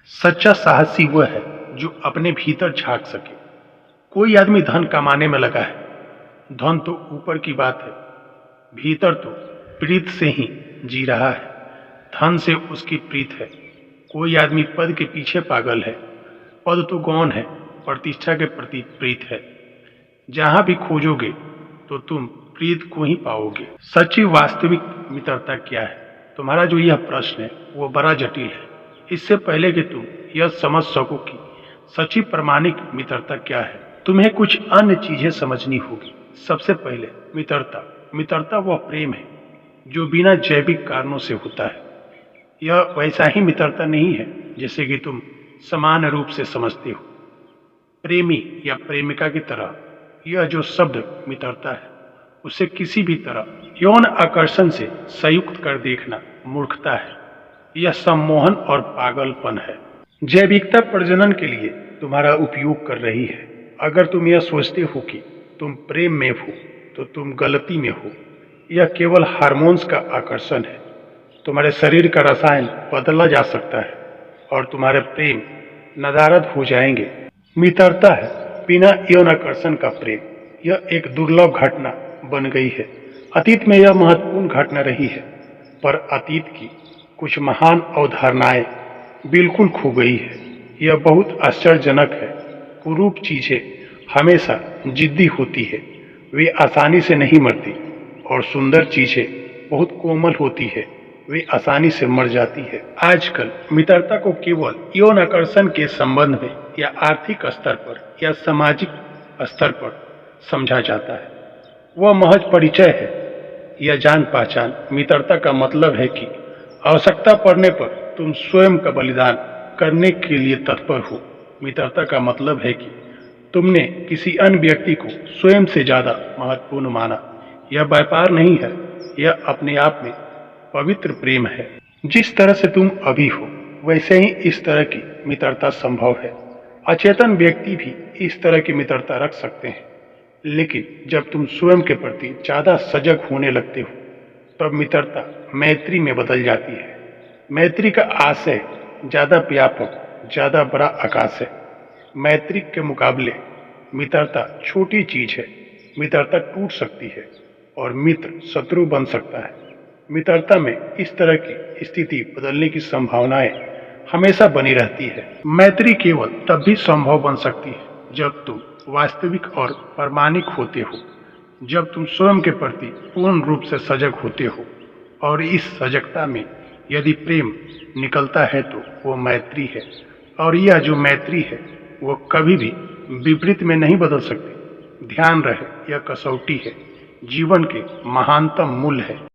सच्चा साहसी वह है जो अपने भीतर झांक सके। कोई आदमी धन कमाने में लगा है, धन तो ऊपर की बात है, भीतर तो प्रीत से ही जी रहा है। धन से उसकी प्रीत है। कोई आदमी पद के पीछे पागल है, पद तो गौण है, प्रतिष्ठा के प्रति प्रीत है। जहां भी खोजोगे तो तुम प्रीत को ही पाओगे। सच्ची वास्तविक मित्रता क्या है? तुम्हारा जो यह प्रश्न है वो बड़ा जटिल है। इससे पहले कि तुम यह समझ सको कि सच्ची प्रामाणिक मित्रता क्या है, तुम्हें कुछ अन्य चीजें समझनी होगी। सबसे पहले मित्रता वह प्रेम है जो बिना जैविक कारणों से होता है। यह वैसा ही मित्रता नहीं है जैसे कि तुम समान रूप से समझते हो, प्रेमी या प्रेमिका की तरह। यह जो शब्द मित्रता है उसे किसी भी तरह यौन आकर्षण से संयुक्त कर देखना मूर्खता है। यह सम्मोहन और पागलपन है। जैविकता प्रजनन के लिए तुम्हारा उपयोग कर रही है। अगर तुम यह सोचते हो कि तुम प्रेम में हो तो तुम गलती में हो। यह केवल हार्मोन्स का आकर्षण है। तुम्हारे शरीर का रसायन बदला जा सकता है और तुम्हारे प्रेम नदारद हो जाएंगे। मित्रता है बिना यौन आकर्षण का प्रेम। यह एक दुर्लभ घटना बन गई है। अतीत में यह महत्वपूर्ण घटना रही है, पर अतीत की कुछ महान अवधारणाएं बिल्कुल खो गई है। यह बहुत आश्चर्यजनक है। कुरूप चीजें हमेशा जिद्दी होती है, वे आसानी से नहीं मरती, और सुंदर चीजें बहुत कोमल होती है, वे आसानी से मर जाती है। आजकल मित्रता को केवल यौन आकर्षण के संबंध में या आर्थिक स्तर पर या सामाजिक स्तर पर समझा जाता है। वह महज परिचय है या जान पहचान। मित्रता का मतलब है कि आवश्यकता पड़ने पर तुम स्वयं का बलिदान करने के लिए तत्पर हो। मित्रता का मतलब है कि तुमने किसी अन्य व्यक्ति को स्वयं से ज्यादा महत्वपूर्ण माना। यह व्यापार नहीं है, यह अपने आप में पवित्र प्रेम है। जिस तरह से तुम अभी हो वैसे ही इस तरह की मित्रता संभव है। अचेतन व्यक्ति भी इस तरह की मित्रता रख सकते हैं, लेकिन जब तुम स्वयं के प्रति ज्यादा सजग होने लगते हो तब मित्रता मैत्री में बदल जाती है। मैत्री का आशय ज्यादा व्यापक, ज्यादा बड़ा आकाश है। मैत्री के मुकाबले मित्रता छोटी चीज है। मित्रता टूट सकती है और मित्र शत्रु बन सकता है। मित्रता में इस तरह की स्थिति बदलने की संभावनाएं हमेशा बनी रहती है। मैत्री केवल तब भी संभव बन सकती है जब तुम वास्तविक और प्रामाणिक होते हो, जब तुम स्वयं के प्रति पूर्ण रूप से सजग होते हो। और इस सजगता में यदि प्रेम निकलता है तो वो मैत्री है। और यह जो मैत्री है वो कभी भी विपरीत में नहीं बदल सकती। ध्यान रहे, यह कसौटी है, जीवन के महानतम मूल्य है।